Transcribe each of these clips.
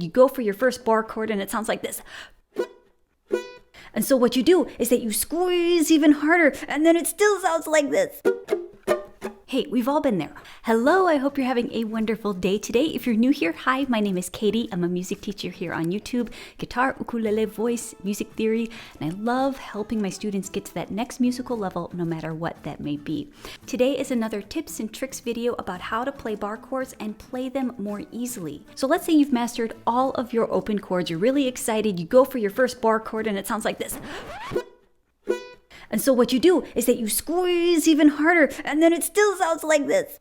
You go for your first bar chord and it sounds like this. And so what you do is that you squeeze even harder and then it still sounds like this. Hey, we've all been there. Hello, I hope you're having a wonderful day today. If you're new here, hi, my name is Katie. I'm a music teacher here on YouTube, guitar, ukulele, voice, music theory, and I love helping my students get to that next musical level, no matter what that may be. Today is another tips and tricks video about how to play bar chords and play them more easily. So let's say you've mastered all of your open chords, you're really excited, you go for your first bar chord and it sounds like this. And so what you do is that you squeeze even harder and then it still sounds like this.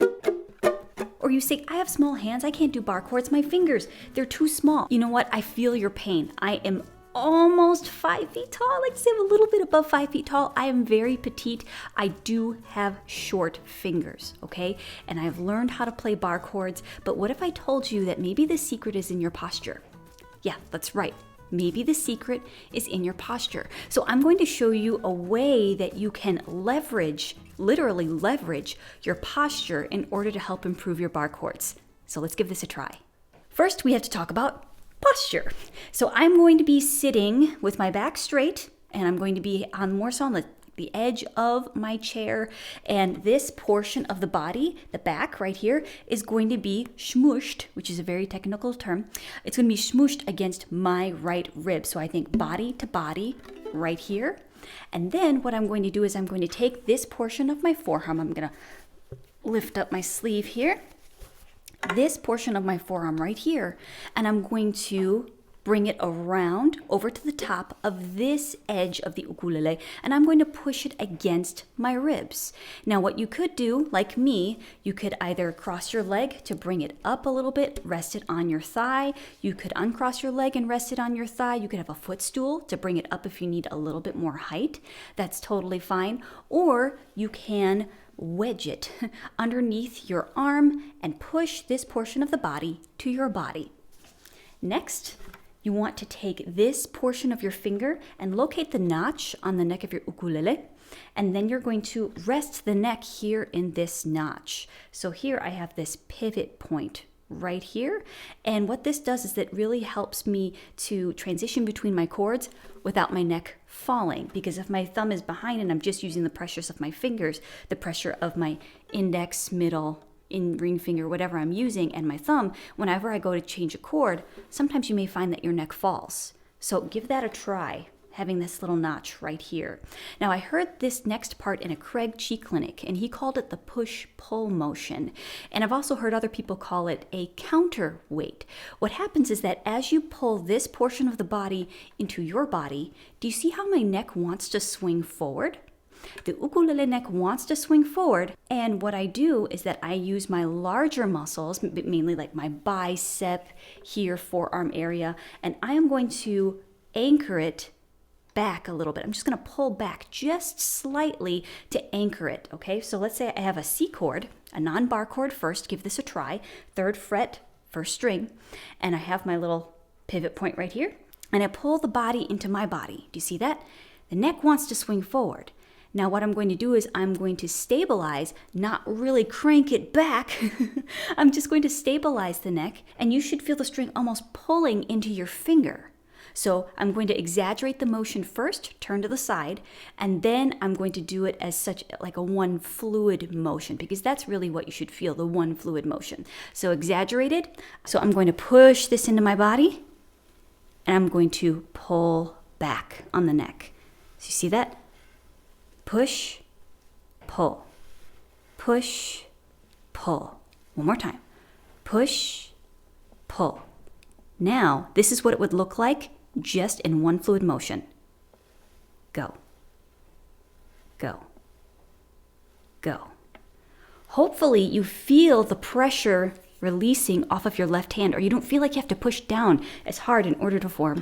Or you say, I have small hands, I can't do bar chords, my fingers, they're too small. You know what? I feel your pain. I am almost 5 feet tall. I like to say I'm a little bit above 5 feet tall. I am very petite. I do have short fingers, okay? And I've learned how to play bar chords, but what if I told you that maybe the secret is in your posture? Yeah, that's right. Maybe the secret is in your posture. So I'm going to show you a way that you can leverage, literally leverage your posture in order to help improve your bar chords. So let's give this a try. First, we have to talk about posture. So I'm going to be sitting with my back straight and I'm going to be more so on the edge of my chair, and this portion of the body, the back right here, is going to be smooshed, which is a very technical term. It's going to be smooshed against my right rib. So I think body to body right here. And then what I'm going to do is I'm going to take this portion of my forearm. I'm going to lift up my sleeve here. This portion of my forearm right here, and I'm going to bring it around over to the top of this edge of the ukulele, and I'm going to push it against my ribs. Now what you could do, like me, you could either cross your leg to bring it up a little bit, rest it on your thigh. You could uncross your leg and rest it on your thigh. You could have a footstool to bring it up if you need a little bit more height. That's totally fine. Or you can wedge it underneath your arm and push this portion of the body to your body. Next, you want to take this portion of your finger and locate the notch on the neck of your ukulele, and then you're going to rest the neck here in this notch. So here I have this pivot point right here, and what this does is that really helps me to transition between my chords without my neck falling, because if my thumb is behind and I'm just using the pressures of my fingers, the pressure of my index, middle, ring finger, whatever I'm using, and my thumb, whenever I go to change a chord, sometimes you may find that your neck falls. So give that a try, having this little notch right here. Now I heard this next part in a Craig Chi clinic, and he called it the push-pull motion. And I've also heard other people call it a counterweight. What happens is that as you pull this portion of the body into your body, do you see how my neck wants to swing forward? The ukulele neck wants to swing forward, and what I do is that I use my larger muscles, mainly like my bicep here, forearm area, and I am going to anchor it back a little bit. I'm just going to pull back just slightly to anchor it, okay? So let's say I have a C chord, a non-bar chord first, give this a try, 3rd fret, 1st string, and I have my little pivot point right here, and I pull the body into my body. Do you see that? The neck wants to swing forward. Now what I'm going to do is I'm going to stabilize, not really crank it back. I'm just going to stabilize the neck, and you should feel the string almost pulling into your finger. So I'm going to exaggerate the motion first, turn to the side, and then I'm going to do it as such like a one fluid motion, because that's really what you should feel, the one fluid motion. So exaggerated. So I'm going to push this into my body, and I'm going to pull back on the neck. So you see that? Push, pull, push, pull. One more time. Push, pull. Now, this is what it would look like just in one fluid motion. Go, go, go. Hopefully you feel the pressure releasing off of your left hand, or you don't feel like you have to push down as hard in order to form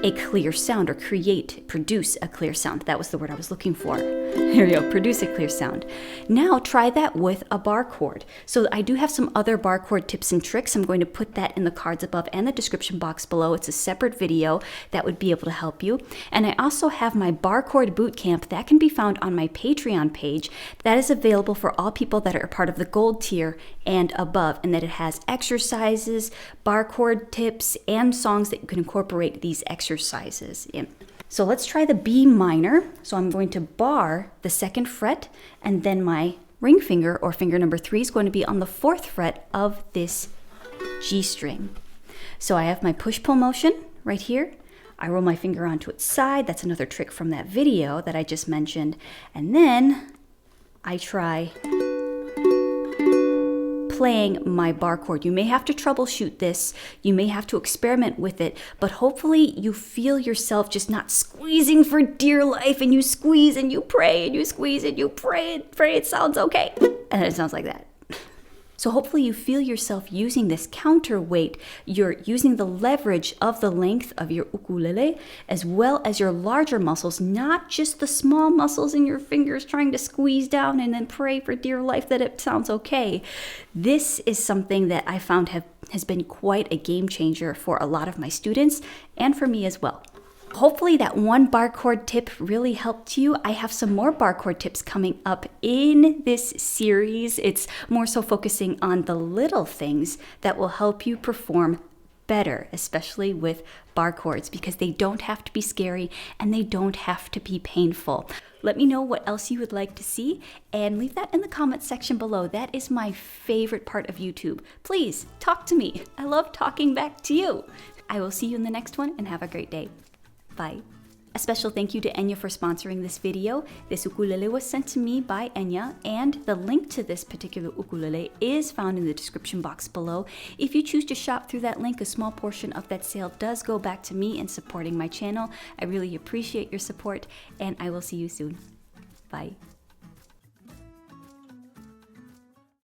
a clear sound, or produce a clear sound. That was the word I was looking for. Here we go, produce a clear sound. Now try that with a bar chord. So I do have some other bar chord tips and tricks. I'm going to put that in the cards above and the description box below. It's a separate video that would be able to help you. And I also have my bar chord boot camp that can be found on my Patreon page. That is available for all people that are part of the gold tier and above, and that it has exercises, bar chord tips, and songs that you can incorporate these exercises in. So let's try the B minor. So I'm going to bar the 2nd fret, and then my ring finger, or finger number 3, is going to be on the 4th fret of this G string. So I have my push-pull motion right here. I roll my finger onto its side. That's another trick from that video that I just mentioned. And then I try playing my bar chord. You may have to troubleshoot this, you may have to experiment with it, but hopefully you feel yourself just not squeezing for dear life, and you squeeze and you pray and you squeeze and you pray and pray it sounds okay. And it sounds like that. So hopefully you feel yourself using this counterweight. You're using the leverage of the length of your ukulele as well as your larger muscles, not just the small muscles in your fingers trying to squeeze down and then pray for dear life that it sounds okay. This is something that I found has been quite a game changer for a lot of my students and for me as well. Hopefully that one bar chord tip really helped you. I have some more bar chord tips coming up in this series. It's more so focusing on the little things that will help you perform better, especially with bar chords, because they don't have to be scary and they don't have to be painful. Let me know what else you would like to see and leave that in the comments section below. That is my favorite part of YouTube. Please talk to me. I love talking back to you. I will see you in the next one, and have a great day. Bye. A special thank you to Enya for sponsoring this video. This ukulele was sent to me by Enya, and the link to this particular ukulele is found in the description box below. If you choose to shop through that link, a small portion of that sale does go back to me in supporting my channel. I really appreciate your support, and I will see you soon. Bye.